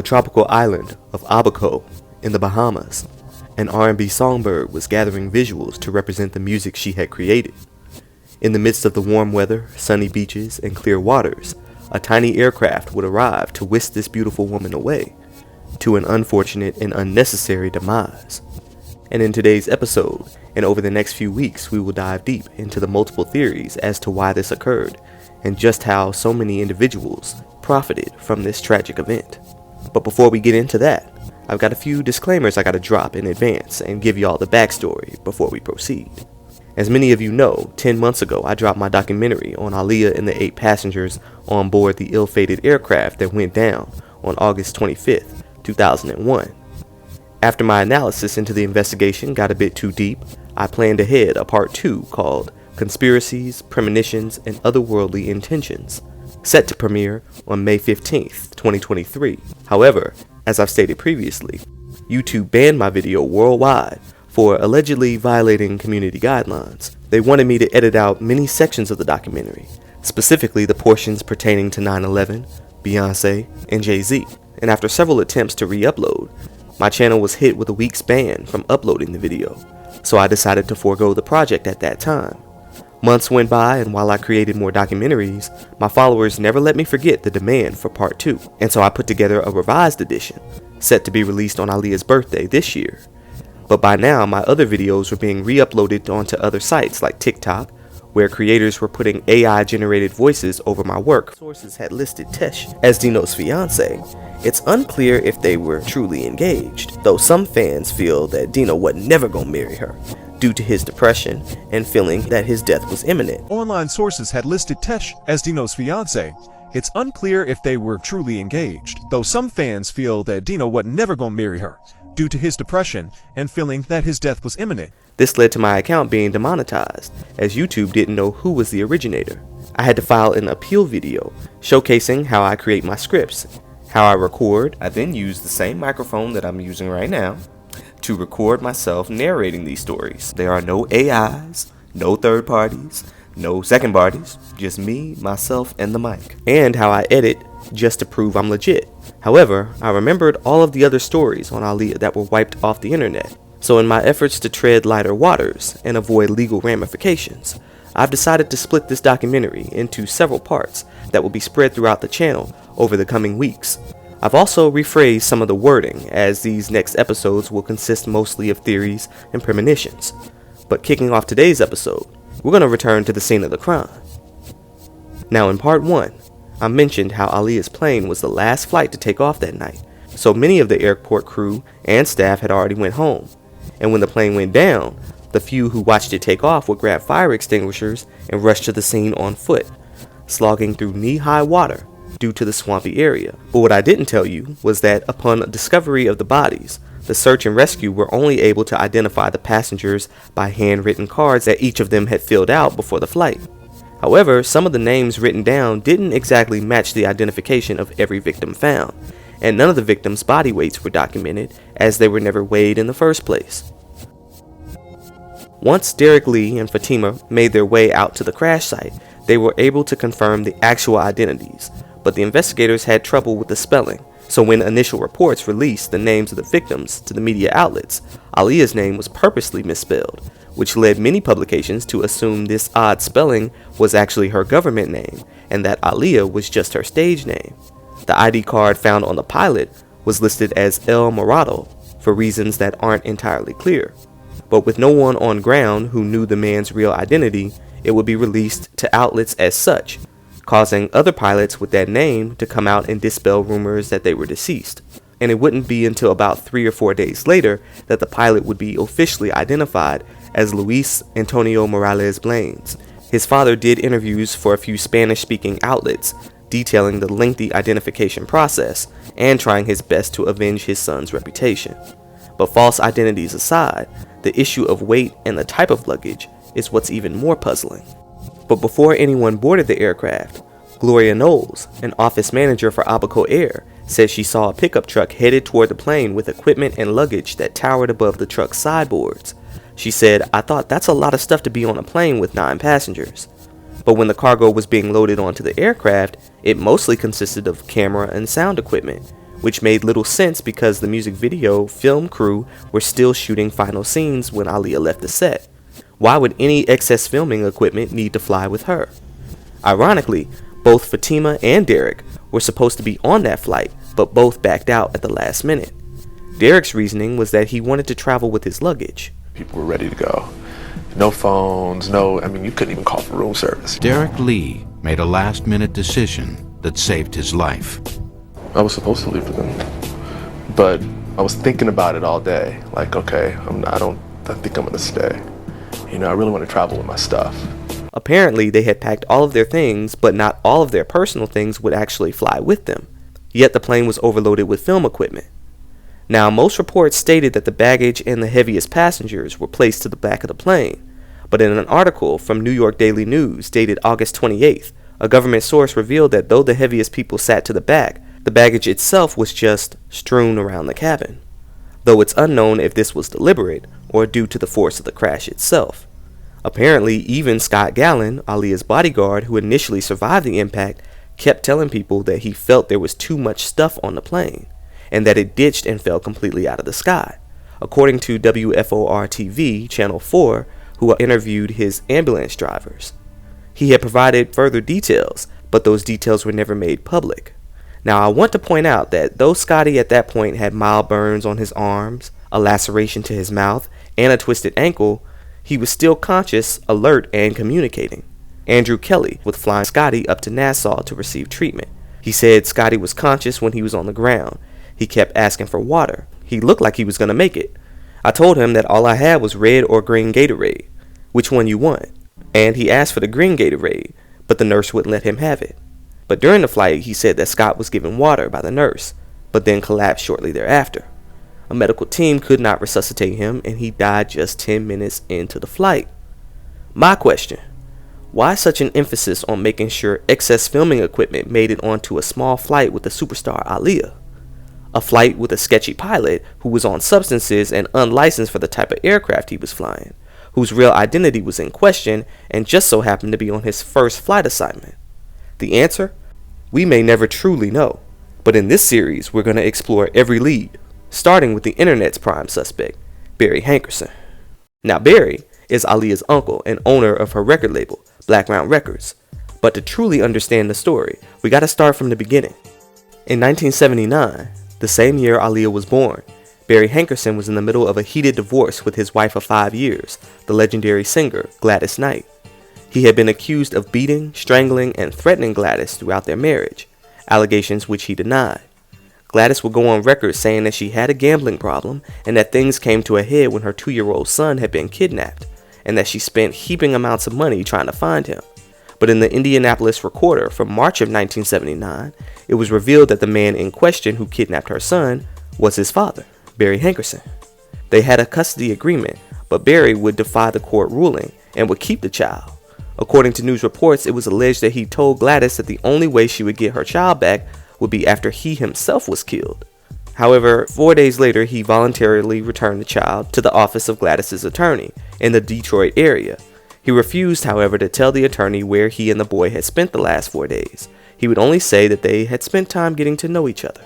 tropical island of Abaco in the Bahamas, an R&B songbird was gathering visuals to represent the music she had created. In the midst of the warm weather, sunny beaches, and clear waters, a tiny aircraft would arrive to whisk this beautiful woman away, to an unfortunate and unnecessary demise. And in today's episode, and over the next few weeks, we will dive deep into the multiple theories as to why this occurred, and just how so many individuals profited from this tragic event. But before we get into that, I've got a few disclaimers I gotta drop in advance and give y'all the backstory before we proceed. As many of you know, 10 months ago I dropped my documentary on Aaliyah and the 8 passengers on board the ill-fated aircraft that went down on August 25th, 2001. After my analysis into the investigation got a bit too deep, I planned ahead a part 2 called Conspiracies, Premonitions, and Otherworldly Intentions, set to premiere on May 15th, 2023. However, as I've stated previously, YouTube banned my video worldwide for allegedly violating community guidelines. They wanted me to edit out many sections of the documentary, specifically the portions pertaining to 9/11, Beyonce, and Jay-Z. And after several attempts to re-upload, my channel was hit with a week's ban from uploading the video, so I decided to forego the project at that time. Months went by, and while I created more documentaries, my followers never let me forget the demand for part 2, and so I put together a revised edition, set to be released on Aaliyah's birthday this year. But by now, my other videos were being re-uploaded onto other sites like TikTok, where creators were putting AI-generated voices over my work. Sources had listed Tesh as Dino's fiancé. It's unclear if they were truly engaged, though some fans feel that Dino wasn't never gonna marry her, due to his depression and feeling that his death was imminent. Online sources had listed Tesh as Dino's fiancé. It's unclear if they were truly engaged, though some fans feel that Dino wasn't never gonna marry her, due to his depression and feeling that his death was imminent. This led to my account being demonetized, as YouTube didn't know who was the originator. I had to file an appeal video, showcasing how I create my scripts, how I record. I then use the same microphone that I'm using right now to record myself narrating these stories. There are no AIs, no third parties, no second parties, just me, myself, and the mic. And how I edit just to prove I'm legit. However, I remembered all of the other stories on Aaliyah that were wiped off the internet. So in my efforts to tread lighter waters and avoid legal ramifications, I've decided to split this documentary into several parts that will be spread throughout the channel over the coming weeks. I've also rephrased some of the wording, as these next episodes will consist mostly of theories and premonitions. But kicking off today's episode, we're going to return to the scene of the crime. Now in part 1, I mentioned how Aaliyah's plane was the last flight to take off that night, so many of the airport crew and staff had already went home. And when the plane went down, the few who watched it take off would grab fire extinguishers and rush to the scene on foot, slogging through knee-high water due to the swampy area. But what I didn't tell you was that upon discovery of the bodies, the search and rescue were only able to identify the passengers by handwritten cards that each of them had filled out before the flight. However, some of the names written down didn't exactly match the identification of every victim found, and none of the victims' body weights were documented, as they were never weighed in the first place. Once Derek Lee and Fatima made their way out to the crash site, they were able to confirm the actual identities, but the investigators had trouble with the spelling, so when initial reports released the names of the victims to the media outlets, Aaliyah's name was purposely misspelled, which led many publications to assume this odd spelling was actually her government name, and that Aaliyah was just her stage name. The ID card found on the pilot was listed as El Morado for reasons that aren't entirely clear. But with no one on ground who knew the man's real identity, it would be released to outlets as such, causing other pilots with that name to come out and dispel rumors that they were deceased. And it wouldn't be until about 3 or 4 days later that the pilot would be officially identified as Luis Antonio Morales Blanes. His father did interviews for a few Spanish-speaking outlets, detailing the lengthy identification process and trying his best to avenge his son's reputation. But false identities aside, the issue of weight and the type of luggage is what's even more puzzling. But before anyone boarded the aircraft, Gloria Knowles, an office manager for Abaco Air, said she saw a pickup truck headed toward the plane with equipment and luggage that towered above the truck's sideboards. She said, "I thought that's a lot of stuff to be on a plane with 9 passengers." But when the cargo was being loaded onto the aircraft, it mostly consisted of camera and sound equipment, which made little sense because the music video film crew were still shooting final scenes when Aaliyah left the set. Why would any excess filming equipment need to fly with her? Ironically, both Fatima and Derek were supposed to be on that flight, but both backed out at the last minute. Derek's reasoning was that he wanted to travel with his luggage. People were ready to go. No phones, you couldn't even call for room service. Derek Lee made a last-minute decision that saved his life. I was supposed to leave with them, but I was thinking about it all day. Like, okay, I think I'm gonna stay. I really want to travel with my stuff. Apparently, they had packed all of their things, but not all of their personal things would actually fly with them. Yet the plane was overloaded with film equipment. Now, most reports stated that the baggage and the heaviest passengers were placed to the back of the plane, but in an article from New York Daily News dated August 28th, a government source revealed that though the heaviest people sat to the back, the baggage itself was just strewn around the cabin, though it's unknown if this was deliberate or due to the force of the crash itself. Apparently, even Scott Gallen, Aaliyah's bodyguard who initially survived the impact, kept telling people that he felt there was too much stuff on the plane, and that it ditched and fell completely out of the sky. According to WFOR-TV, Channel 4, who interviewed his ambulance drivers. He had provided further details, but those details were never made public. Now, I want to point out that though Scotty at that point had mild burns on his arms, a laceration to his mouth, and a twisted ankle, he was still conscious, alert, and communicating. Andrew Kelly was flying Scotty up to Nassau to receive treatment. He said Scotty was conscious when he was on the ground. He kept asking for water. He looked like he was going to make it. I told him that all I had was red or green Gatorade. Which one you want? And he asked for the green Gatorade, but the nurse wouldn't let him have it. But during the flight, he said that Scott was given water by the nurse, but then collapsed shortly thereafter. A medical team could not resuscitate him, and he died just 10 minutes into the flight. My question: why such an emphasis on making sure excess filming equipment made it onto a small flight with the superstar Aaliyah? A flight with a sketchy pilot who was on substances and unlicensed for the type of aircraft he was flying, whose real identity was in question and just so happened to be on his first flight assignment. The answer? We may never truly know, but in this series we're going to explore every lead, starting with the internet's prime suspect, Barry Hankerson. Now, Barry is Aaliyah's uncle and owner of her record label, Blackground Records. But to truly understand the story, we gotta start from the beginning. In 1979, the same year Aaliyah was born, Barry Hankerson was in the middle of a heated divorce with his wife of 5 years, the legendary singer Gladys Knight. He had been accused of beating, strangling, and threatening Gladys throughout their marriage, allegations which he denied. Gladys would go on record saying that she had a gambling problem and that things came to a head when her 2-year-old son had been kidnapped, and that she spent heaping amounts of money trying to find him. But in the Indianapolis Recorder from March of 1979, it was revealed that the man in question who kidnapped her son was his father, Barry Hankerson. They had a custody agreement, but Barry would defy the court ruling and would keep the child. According to news reports, it was alleged that he told Gladys that the only way she would get her child back would be after he himself was killed. However, 4 days later, he voluntarily returned the child to the office of Gladys's attorney in the Detroit area. He refused, however, to tell the attorney where he and the boy had spent the last 4 days. He would only say that they had spent time getting to know each other.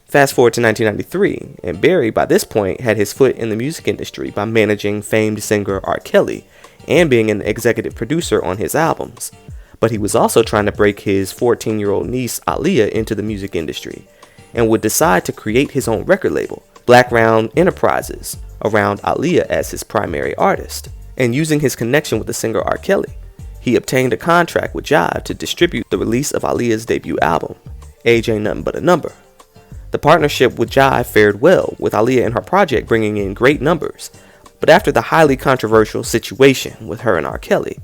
Fast forward to 1993, and Barry by this point had his foot in the music industry by managing famed singer R. Kelly and being an executive producer on his albums. But he was also trying to break his 14-year-old niece Aaliyah into the music industry, and would decide to create his own record label, Blackground Enterprises, around Aaliyah as his primary artist. And using his connection with the singer R. Kelly, he obtained a contract with Jive to distribute the release of Aaliyah's debut album, Age Ain't Nothing But a Number. The partnership with Jive fared well, with Aaliyah and her project bringing in great numbers, but after the highly controversial situation with her and R. Kelly,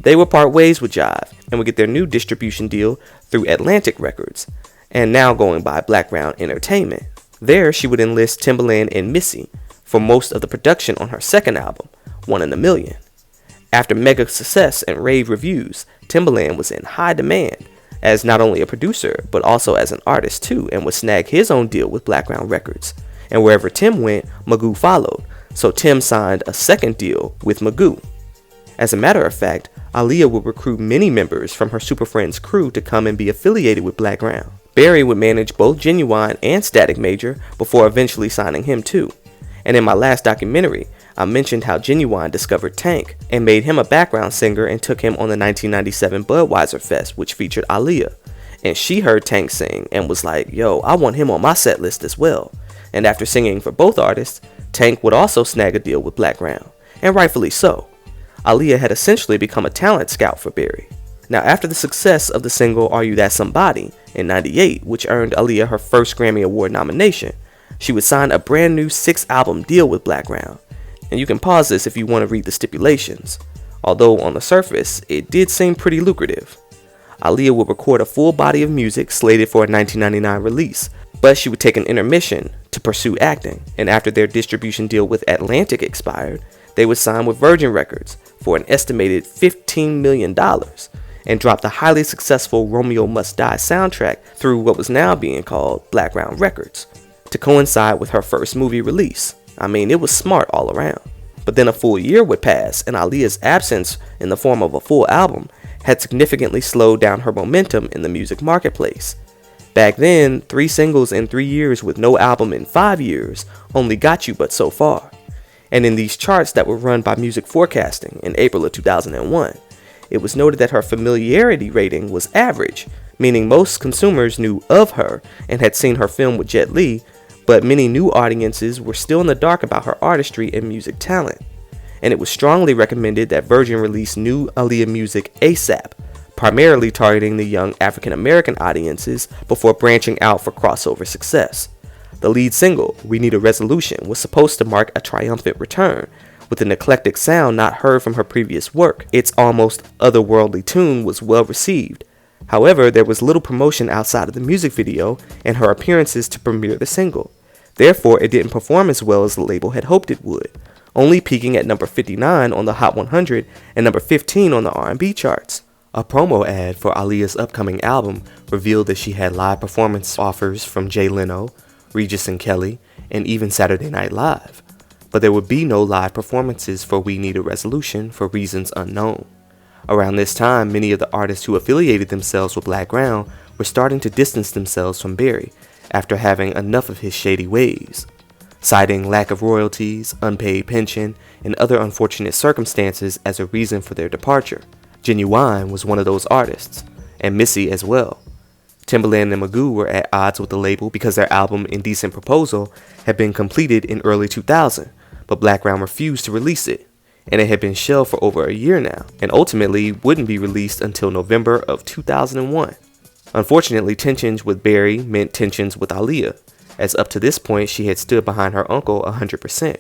they would part ways with Jive and would get their new distribution deal through Atlantic Records, and now going by Blackground Entertainment. There, she would enlist Timbaland and Missy for most of the production on her second album, One in a Million. After mega success and rave reviews, Timbaland was in high demand as not only a producer, but also as an artist too, and would snag his own deal with Blackground Records. And wherever Tim went, Magoo followed, so Tim signed a second deal with Magoo. As a matter of fact, Aaliyah would recruit many members from her Super Friends crew to come and be affiliated with Blackground. Barry would manage both Genuine and Static Major before eventually signing him too. And in my last documentary, I mentioned how Genuine discovered Tank and made him a background singer and took him on the 1997 Budweiser Fest, which featured Aaliyah. And she heard Tank sing and was like, yo, I want him on my set list as well. And after singing for both artists, Tank would also snag a deal with Blackground, and rightfully so. Aaliyah had essentially become a talent scout for Barry. Now, after the success of the single Are You That Somebody in '98, which earned Aaliyah her first Grammy Award nomination, she would sign a brand new 6-album deal with Blackground. And you can pause this if you want to read the stipulations, although on the surface, it did seem pretty lucrative. Aaliyah would record a full body of music slated for a 1999 release, but she would take an intermission to pursue acting, and after their distribution deal with Atlantic expired, they would sign with Virgin Records for an estimated $15 million and drop the highly successful Romeo Must Die soundtrack through what was now being called Blackground Records to coincide with her first movie release. I mean, it was smart all around. But then a full year would pass, and Aaliyah's absence in the form of a full album had significantly slowed down her momentum in the music marketplace. Back then, 3 singles in 3 years with no album in 5 years only got you but so far. And in these charts that were run by Music Forecasting in April of 2001, it was noted that her familiarity rating was average, meaning most consumers knew of her and had seen her film with Jet Li, but many new audiences were still in the dark about her artistry and music talent. And it was strongly recommended that Virgin release new Aaliyah music ASAP, primarily targeting the young African American audiences before branching out for crossover success. The lead single, We Need a Resolution, was supposed to mark a triumphant return, with an eclectic sound not heard from her previous work. Its almost otherworldly tune was well received. However, there was little promotion outside of the music video and her appearances to premiere the single. Therefore, it didn't perform as well as the label had hoped it would, only peaking at number 59 on the Hot 100 and number 15 on the R&B charts. A promo ad for Aaliyah's upcoming album revealed that she had live performance offers from Jay Leno, Regis and Kelly, and even Saturday Night Live. But there would be no live performances for We Need a Resolution for reasons unknown. Around this time, many of the artists who affiliated themselves with Blackground were starting to distance themselves from Barry after having enough of his shady ways, citing lack of royalties, unpaid pension, and other unfortunate circumstances as a reason for their departure. Genuine was one of those artists, and Missy as well. Timbaland and Magoo were at odds with the label because their album Indecent Proposal had been completed in early 2000, but Blackground refused to release it, and it had been shelved for over a year now, and ultimately wouldn't be released until November of 2001. Unfortunately, tensions with Barry meant tensions with Aaliyah, as up to this point she had stood behind her uncle 100%,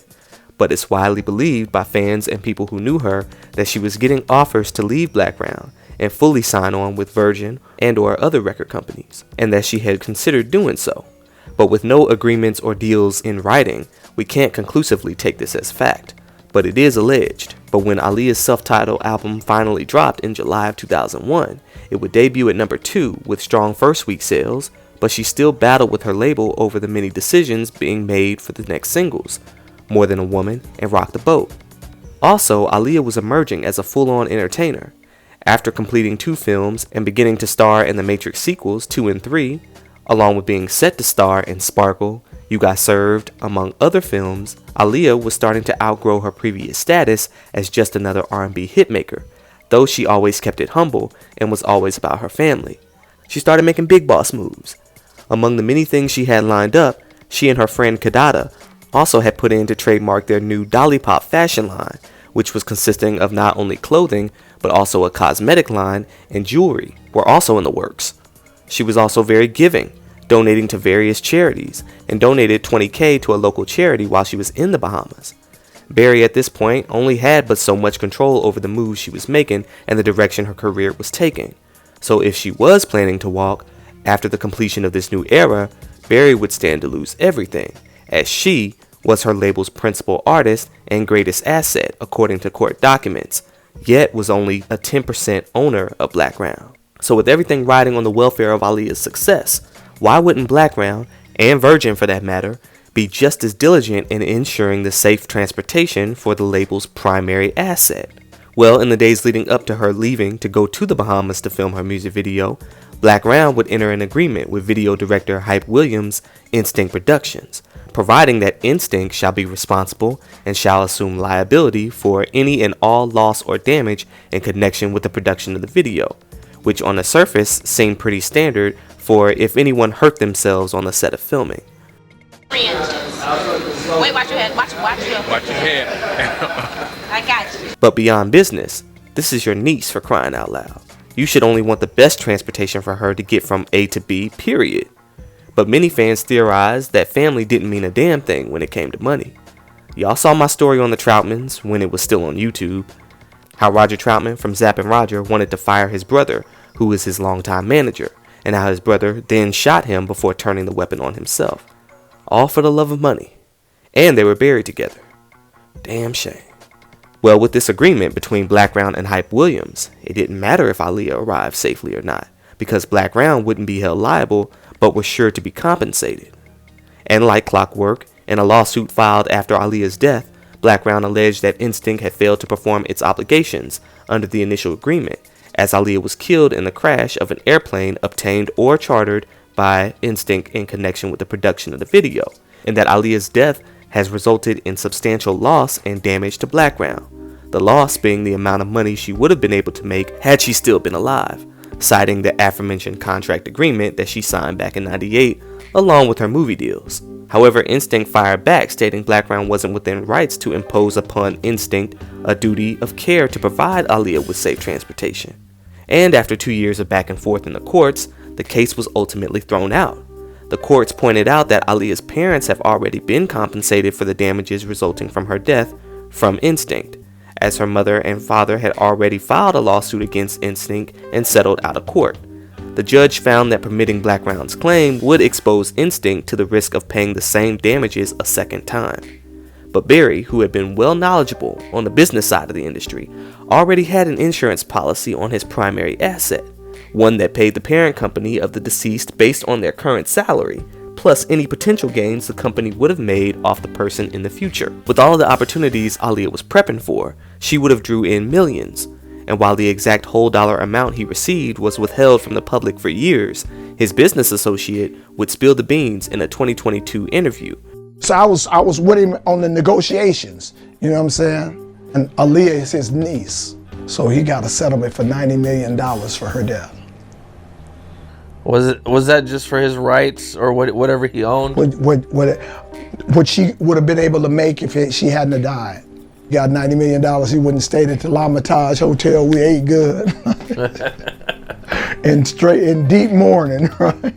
but it's widely believed by fans and people who knew her that she was getting offers to leave Blackground and fully sign on with Virgin and or other record companies, and that she had considered doing so. But with no agreements or deals in writing, we can't conclusively take this as fact, but it is alleged. But when Aaliyah's self-titled album finally dropped in July of 2001, it would debut at number 2 with strong first week sales, but she still battled with her label over the many decisions being made for the next singles, More Than a Woman and Rock the Boat. Also, Aaliyah was emerging as a full-on entertainer. After completing 2 films and beginning to star in the Matrix sequels 2 and 3, along with being set to star in Sparkle, You Got Served, among other films, Aaliyah was starting to outgrow her previous status as just another R&B hitmaker, though she always kept it humble and was always about her family. She started making big boss moves. Among the many things she had lined up, she and her friend Kadada also had put in to trademark their new Dolly Pop fashion line, which was consisting of not only clothing, but also a cosmetic line and jewelry were also in the works. She was also very giving, donating to various charities, and donated $20,000 to a local charity while she was in the Bahamas. Barry at this point only had but so much control over the moves she was making and the direction her career was taking. So if she was planning to walk, after the completion of this new era, Barry would stand to lose everything, as she was her label's principal artist and greatest asset according to court documents, yet was only a 10% owner of Blackground. So with everything riding on the welfare of Aaliyah's success, why wouldn't Blackground, and Virgin for that matter, be just as diligent in ensuring the safe transportation for the label's primary asset? Well, in the days leading up to her leaving to go to the Bahamas to film her music video, Black Round would enter an agreement with video director Hype Williams' Instinct Productions, providing that Instinct shall be responsible and shall assume liability for any and all loss or damage in connection with the production of the video, which on the surface seemed pretty standard for if anyone hurt themselves on the set of filming. Wait, watch your head. Watch your head. I got you. But beyond business, this is your niece, for crying out loud. You should only want the best transportation for her to get from A to B, period. But many fans theorized that family didn't mean a damn thing when it came to money. Y'all saw my story on the Troutmans when it was still on YouTube. How Roger Troutman from Zapp and Roger wanted to fire his brother, who was his longtime manager, and how his brother then shot him before turning the weapon on himself. All for the love of money. And they were buried together. Damn shame. Well, with this agreement between Black Round and Hype Williams, it didn't matter if Aaliyah arrived safely or not, because Black Round wouldn't be held liable, but was sure to be compensated. And like clockwork, in a lawsuit filed after Aaliyah's death, Black Round alleged that Instinct had failed to perform its obligations under the initial agreement, as Aaliyah was killed in the crash of an airplane obtained or chartered by Instinct in connection with the production of the video, and that Aaliyah's death has resulted in substantial loss and damage to Black Round, the loss being the amount of money she would have been able to make had she still been alive, citing the aforementioned contract agreement that she signed back in '98 along with her movie deals. However, Instinct fired back, stating Black Round wasn't within rights to impose upon Instinct a duty of care to provide Aaliyah with safe transportation. And after 2 years of back and forth in the courts, the case was ultimately thrown out. The courts pointed out that Aaliyah's parents have already been compensated for the damages resulting from her death from Instinct, as her mother and father had already filed a lawsuit against Instinct and settled out of court. The judge found that permitting Black Round's claim would expose Instinct to the risk of paying the same damages a second time. But Barry, who had been well knowledgeable on the business side of the industry, already had an insurance policy on his primary asset, one that paid the parent company of the deceased based on their current salary, plus any potential gains the company would have made off the person in the future. With all the opportunities Aaliyah was prepping for, she would have drew in millions, and while the exact whole dollar amount he received was withheld from the public for years, his business associate would spill the beans in a 2022 interview. So I was with him on the negotiations, you know what I'm saying? And Aaliyah is his niece, so he got a settlement for $90 million for her death. Was that just for his rights or whatever he owned? What she would have been able to make if she hadn't have died. He got $90 million, he wouldn't have stayed at the L'Hermitage Hotel, we ate good. in deep mourning, right?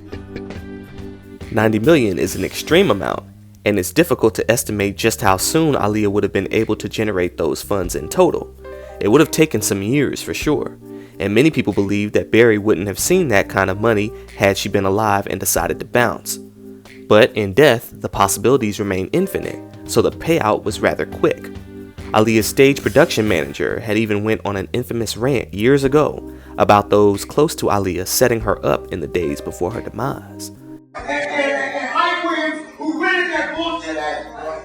$90 million is an extreme amount, and it's difficult to estimate just how soon Aaliyah would have been able to generate those funds in total. It would have taken some years for sure, and many people believe that Barry wouldn't have seen that kind of money had she been alive and decided to bounce. But in death, the possibilities remain infinite, so the payout was rather quick. Aaliyah's stage production manager had even went on an infamous rant years ago about those close to Aaliyah setting her up in the days before her demise. And Mike Williams, who rented that bullshit ass,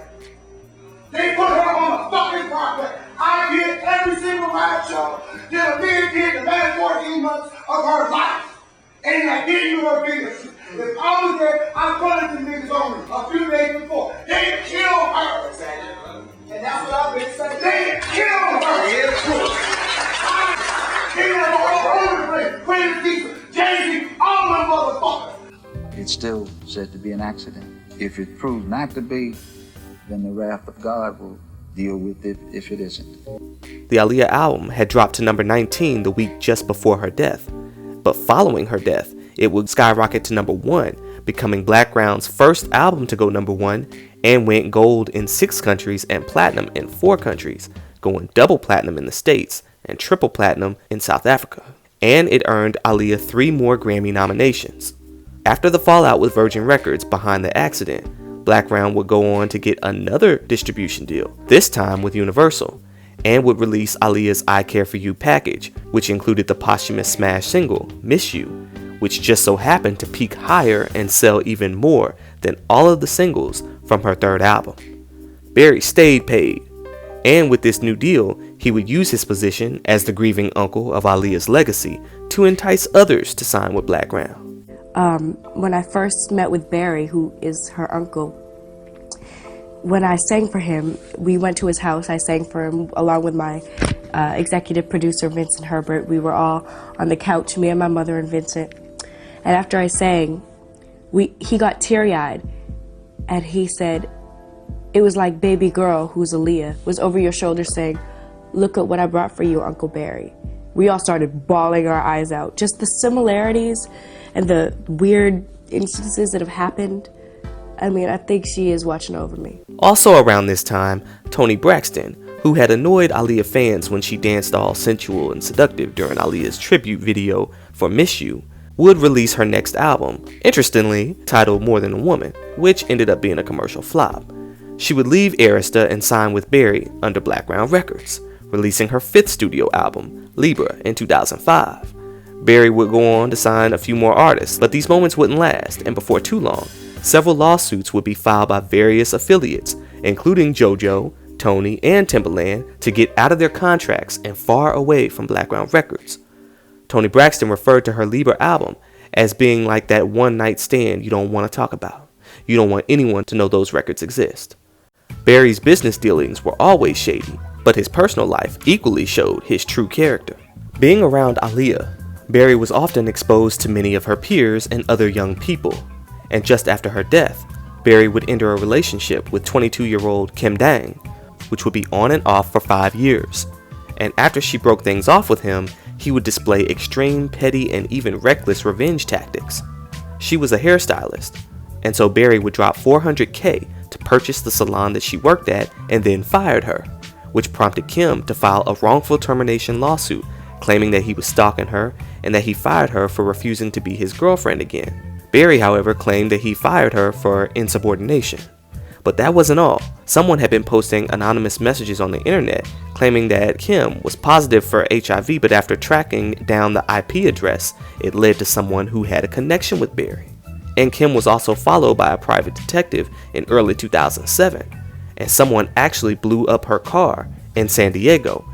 they put her on the fucking property. I did every single live show that a man did the last 14 months of her life. And I didn't do her business. If I was there, I funded the niggas on a few days before. They killed her. And that's what I've been saying. They killed her. They were all over the place. Queen Latifah, Jay-Z, all them motherfuckers. It's still said to be an accident. If it proves not to be, then the wrath of God will deal with it if it isn't. The Aaliyah album had dropped to number 19 the week just before her death, but following her death, it would skyrocket to number 1, becoming Black Round's first album to go number 1, and went gold in 6 countries and platinum in 4 countries, going double platinum in the States and triple platinum in South Africa. And it earned Aaliyah 3 more Grammy nominations. After the fallout with Virgin Records behind the accident, Black Round would go on to get another distribution deal, this time with Universal, and would release Aaliyah's I Care For You package, which included the posthumous smash single, Miss You, which just so happened to peak higher and sell even more than all of the singles from her third album. Barry stayed paid, and with this new deal, He would use his position as the grieving uncle of Aaliyah's legacy to entice others to sign with Blackground. When I first met with Barry, who is her uncle, when I sang for him, we went to his house. I sang for him along with my executive producer, Vincent Herbert. We were all on the couch, me and my mother and Vincent. And after I sang, he got teary-eyed, and he said, it was like baby girl, who's Aaliyah, was over your shoulder saying, look at what I brought for you, Uncle Barry. We all started bawling our eyes out. Just the similarities and the weird instances that have happened. I mean, I think she is watching over me. Also around this time, Toni Braxton, who had annoyed Aaliyah fans when she danced all sensual and seductive during Aaliyah's tribute video for Miss You, would release her next album, interestingly titled More Than a Woman, which ended up being a commercial flop. She would leave Arista and sign with Barry under Blackground Records, releasing her 5th studio album, Libra, in 2005. Barry would go on to sign a few more artists, but these moments wouldn't last, and before too long, several lawsuits would be filed by various affiliates, including JoJo, Tony, and Timbaland, to get out of their contracts and far away from Blackground Records. Toni Braxton referred to her Libra album as being like that one-night stand you don't want to talk about. You don't want anyone to know those records exist. Barry's business dealings were always shady, but his personal life equally showed his true character. Being around Aaliyah, Barry was often exposed to many of her peers and other young people, and just after her death, Barry would enter a relationship with 22-year-old Kim Dang, which would be on and off for 5 years. And after she broke things off with him, he would display extreme, petty, and even reckless revenge tactics. She was a hairstylist, and so Barry would drop $400K to purchase the salon that she worked at and then fired her, which prompted Kim to file a wrongful termination lawsuit claiming that he was stalking her and that he fired her for refusing to be his girlfriend again. Barry, however, claimed that he fired her for insubordination. But that wasn't all. Someone had been posting anonymous messages on the internet claiming that Kim was positive for HIV, but after tracking down the IP address, it led to someone who had a connection with Barry. And Kim was also followed by a private detective in early 2007, and someone actually blew up her car in San Diego.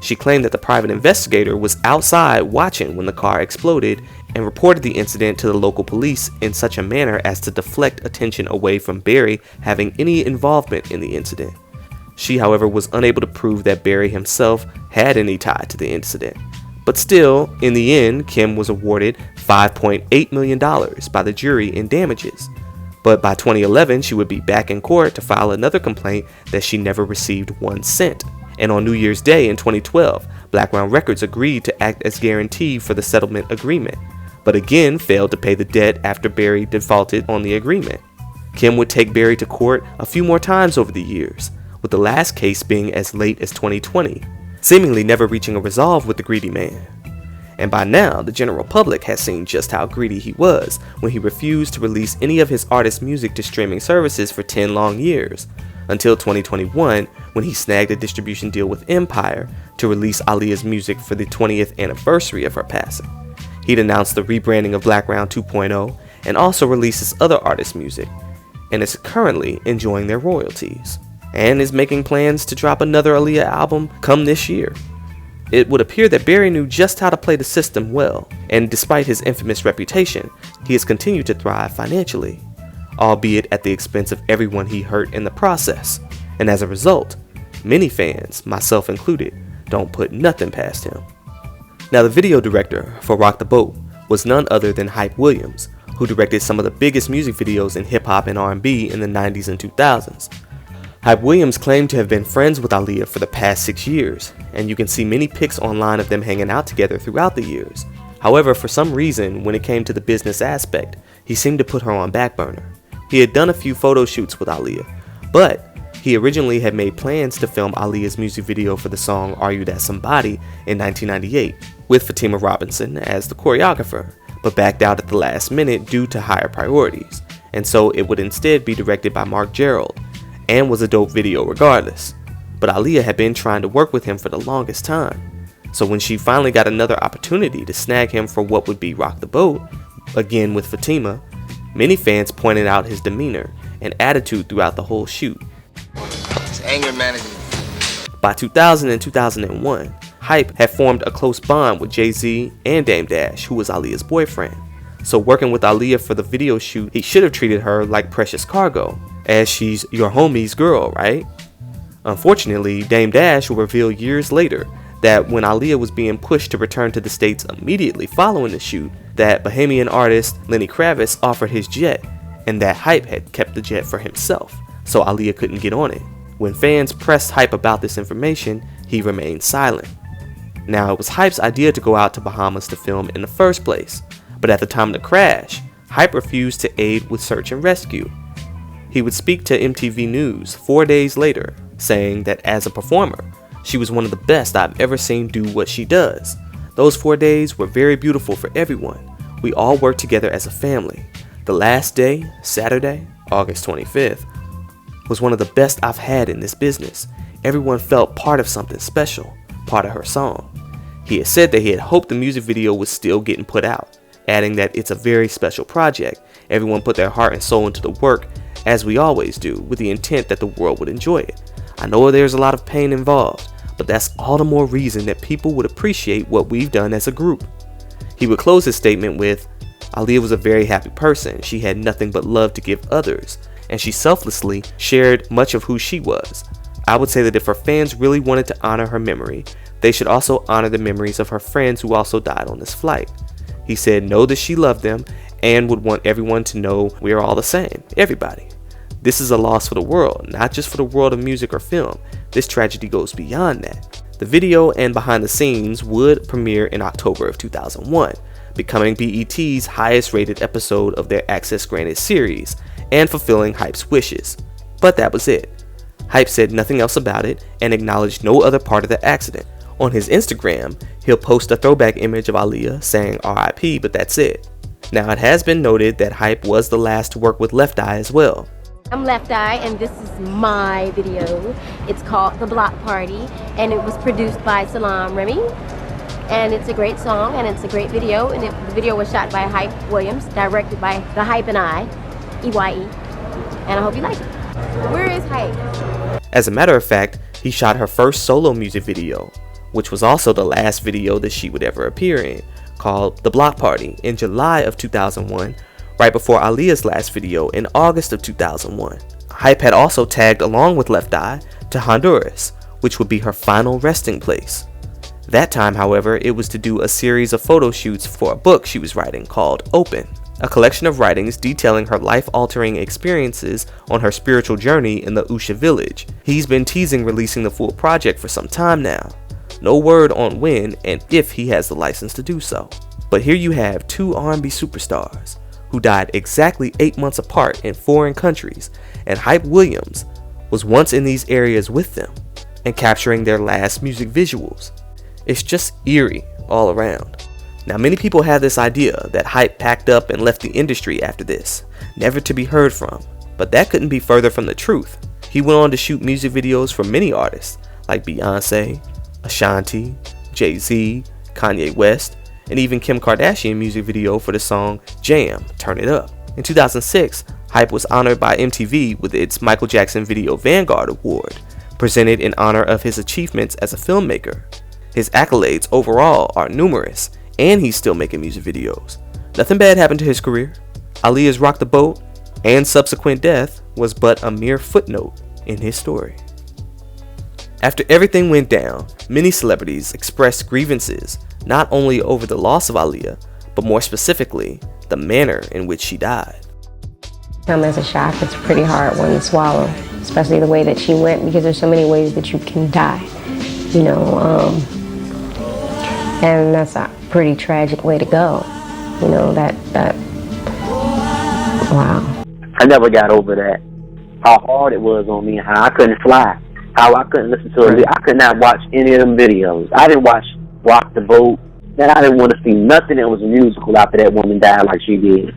She claimed that the private investigator was outside watching when the car exploded and reported the incident to the local police in such a manner as to deflect attention away from Barry having any involvement in the incident. She, however, was unable to prove that Barry himself had any tie to the incident. But still, in the end, Kim was awarded $5.8 million by the jury in damages. But by 2011, she would be back in court to file another complaint that she never received 1 cent. And on New Year's Day in 2012, Blackground Records agreed to act as guarantee for the settlement agreement, but again failed to pay the debt after Barry defaulted on the agreement. Kim would take Barry to court a few more times over the years, with the last case being as late as 2020, seemingly never reaching a resolve with the greedy man. And by now, the general public has seen just how greedy he was when he refused to release any of his artist's music to streaming services for 10 long years, until 2021 when he snagged a distribution deal with Empire to release Aaliyah's music for the 20th anniversary of her passing. He'd announced the rebranding of Blackground 2.0 and also releases other artists' music, and is currently enjoying their royalties, and is making plans to drop another Aaliyah album come this year. It would appear that Barry knew just how to play the system well, and despite his infamous reputation, he has continued to thrive financially, albeit at the expense of everyone he hurt in the process, and as a result, many fans, myself included, don't put nothing past him. Now, the video director for Rock the Boat was none other than Hype Williams, who directed some of the biggest music videos in hip-hop and R&B in the 90s and 2000s. Hype Williams claimed to have been friends with Aaliyah for the past 6 years, and you can see many pics online of them hanging out together throughout the years. However, for some reason, when it came to the business aspect, he seemed to put her on back burner. He had done a few photo shoots with Aaliyah, but he originally had made plans to film Aaliyah's music video for the song Are You That Somebody in 1998, with Fatima Robinson as the choreographer, but backed out at the last minute due to higher priorities, and so it would instead be directed by Mark Gerald, and was a dope video regardless. But Aaliyah had been trying to work with him for the longest time, so when she finally got another opportunity to snag him for what would be Rock the Boat, again with Fatima, many fans pointed out his demeanor and attitude throughout the whole shoot. It's anger management. By 2000 and 2001, Hype had formed a close bond with Jay-Z and Dame Dash, who was Aaliyah's boyfriend. So working with Aaliyah for the video shoot, he should have treated her like precious cargo, as she's your homie's girl, right? Unfortunately, Dame Dash will reveal years later that when Aaliyah was being pushed to return to the States immediately following the shoot, that Bahamian artist Lenny Kravitz offered his jet, and that Hype had kept the jet for himself, so Aaliyah couldn't get on it. When fans pressed Hype about this information, he remained silent. Now, it was Hype's idea to go out to Bahamas to film in the first place, but at the time of the crash, Hype refused to aid with search and rescue. He would speak to MTV News 4 days later, saying that as a performer, she was one of the best I've ever seen do what she does. Those 4 days were very beautiful for everyone. We all worked together as a family. The last day, Saturday, August 25th, was one of the best I've had in this business. Everyone felt part of something special, part of her song. He had said that he had hoped the music video was still getting put out, adding that it's a very special project. Everyone put their heart and soul into the work, as we always do, with the intent that the world would enjoy it. I know there's a lot of pain involved, but that's all the more reason that people would appreciate what we've done as a group. He would close his statement with, Aaliyah was a very happy person. She had nothing but love to give others, and she selflessly shared much of who she was. I would say that if her fans really wanted to honor her memory, they should also honor the memories of her friends who also died on this flight. He said know that she loved them and would want everyone to know we're all the same, everybody. This is a loss for the world, not just for the world of music or film. This tragedy goes beyond that. The video and behind the scenes would premiere in October of 2001, becoming BET's highest rated episode of their Access Granted series, and fulfilling Hype's wishes. But that was it. Hype said nothing else about it and acknowledged no other part of the accident. On his Instagram, he'll post a throwback image of Aaliyah saying RIP, but that's it. Now, it has been noted that Hype was the last to work with Left Eye as well. I'm Left Eye, and this is my video. It's called The Block Party, and it was produced by Salam Remy. And it's a great song, and it's a great video, and the video was shot by Hype Williams, directed by The Hype and I, EYE, and I hope you like it. Where is Hype? As a matter of fact, he shot her first solo music video, which was also the last video that she would ever appear in, called The Block Party, in July of 2001, right before Aaliyah's last video in August of 2001. Hype had also tagged along with Left Eye to Honduras, which would be her final resting place. That time, however, it was to do a series of photo shoots for a book she was writing called Open, a collection of writings detailing her life-altering experiences on her spiritual journey in the Usha village. He's been teasing releasing the full project for some time now. No word on when and if he has the license to do so. But here you have two R&B superstars who died exactly 8 months apart in foreign countries, and Hype Williams was once in these areas with them and capturing their last music visuals. It's just eerie all around. Now, many people have this idea that Hype packed up and left the industry after this, never to be heard from, but that couldn't be further from the truth. He went on to shoot music videos for many artists like Beyonce, Ashanti, Jay-Z, Kanye West, and even Kim Kardashian music video for the song Jam, Turn It Up. In 2006, Hype was honored by MTV with its Michael Jackson Video Vanguard Award, presented in honor of his achievements as a filmmaker. His accolades overall are numerous, and he's still making music videos. Nothing bad happened to his career. Aaliyah's Rock the Boat and subsequent death was but a mere footnote in his story. After everything went down, many celebrities expressed grievances not only over the loss of Aaliyah, but more specifically, the manner in which she died. Come as a shock, it's a pretty hard one to swallow, especially the way that she went, because there's so many ways that you can die, you know, and that's a pretty tragic way to go, you know, that wow. I never got over that, how hard it was on me, how I couldn't fly, how I couldn't listen to it. I could not watch any of them videos. I didn't watch Rock the Boat. Then I didn't want to see nothing that was musical after that woman died like she did.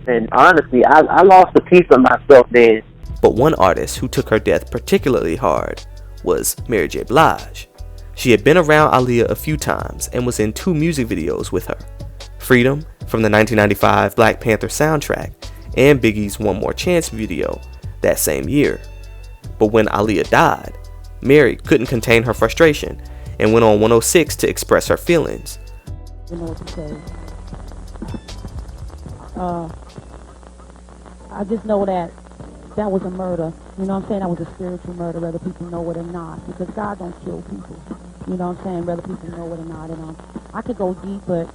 And honestly, I lost a piece of myself then. But one artist who took her death particularly hard was Mary J. Blige. She had been around Aaliyah a few times and was in 2 music videos with her. Freedom from the 1995 Black Panther soundtrack and Biggie's One More Chance video that same year. But when Aaliyah died, Mary couldn't contain her frustration and went on 106 to express her feelings. You know what to say. I just know that was a murder. You know what I'm saying? That was a spiritual murder, whether people know it or not. Because God don't kill people. You know what I'm saying? Whether people know it or not. And I could go deep, but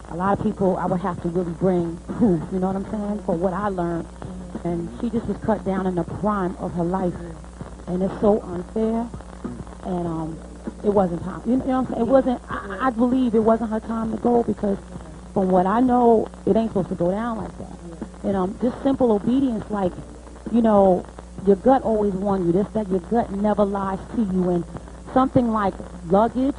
a lot of people I would have to really bring proof. You know what I'm saying? For what I learned. And she just was cut down in the prime of her life. And it's so unfair. And it wasn't time. You know what I'm saying? It wasn't, I believe it wasn't her time to go, because from what I know, it ain't supposed to go down like that. And just simple obedience, like, you know, your gut always won you. That your gut never lies to you. And something like luggage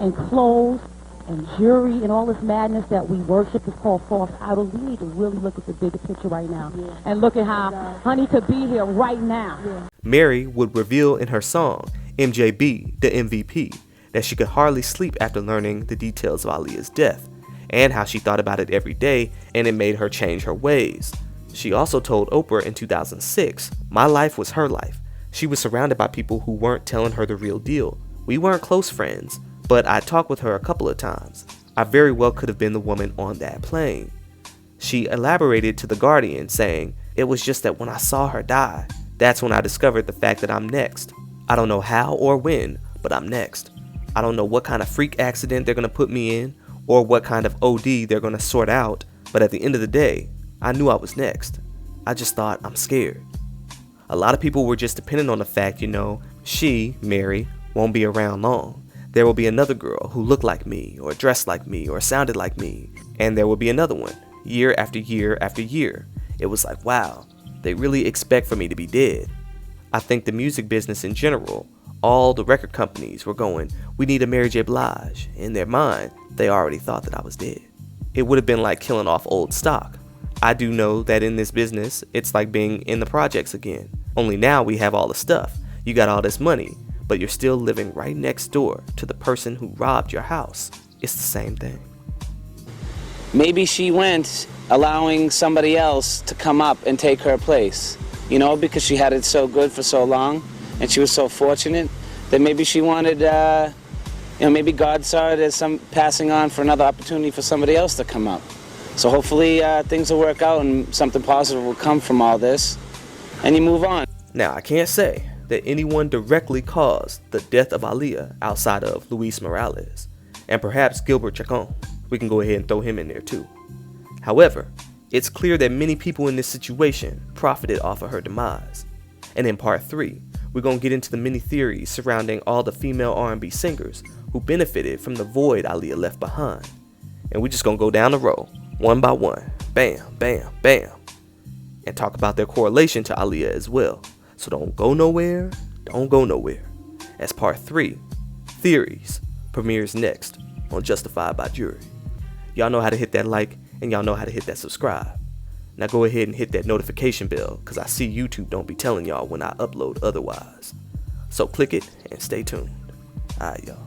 and clothes and jewelry and all this madness that we worship is called false idols. We need to really look at the bigger picture right now. And look at how honey could be here right now. Mary would reveal in her song, MJB, the MVP, that she could hardly sleep after learning the details of Aaliyah's death, and how she thought about it every day, and it made her change her ways. She also told Oprah in 2006, "My life was her life. She was surrounded by people who weren't telling her the real deal. We weren't close friends, but I talked with her a couple of times. I very well could have been the woman on that plane." She elaborated to The Guardian, saying, "It was just that when I saw her die, that's when I discovered the fact that I'm next. I don't know how or when, but I'm next. I don't know what kind of freak accident they're going to put me in, or what kind of OD they're going to sort out, but at the end of the day, I knew I was next. I just thought, I'm scared." A lot of people were just dependent on the fact, you know, she, Mary, won't be around long. There will be another girl who looked like me, or dressed like me, or sounded like me, and there will be another one, year after year after year. It was like, wow, they really expect for me to be dead. I think the music business in general, all the record companies were going, we need a Mary J. Blige. In their mind, they already thought that I was dead. It would have been like killing off old stock. I do know that in this business, it's like being in the projects again. Only now we have all the stuff. You got all this money, but you're still living right next door to the person who robbed your house. It's the same thing. Maybe she went allowing somebody else to come up and take her place, you know, because she had it so good for so long and she was so fortunate that maybe she wanted, maybe God saw it as some passing on for another opportunity for somebody else to come up. So hopefully things will work out and something positive will come from all this and you move on. Now, I can't say that anyone directly caused the death of Aaliyah outside of Luis Morales, and perhaps Gilbert Chacon. We can go ahead and throw him in there too. However, it's clear that many people in this situation profited off of her demise. And in part 3, we're going to get into the many theories surrounding all the female R&B singers who benefited from the void Aaliyah left behind. And we're just going to go down the row, one by one, bam, bam, bam, and talk about their correlation to Aaliyah as well. So don't go nowhere, as part 3, Theories, premieres next on Justified by Jury. Y'all know how to hit that like, and y'all know how to hit that subscribe. Now go ahead and hit that notification bell, because I see YouTube don't be telling y'all when I upload otherwise. So click it and stay tuned. Alright, y'all.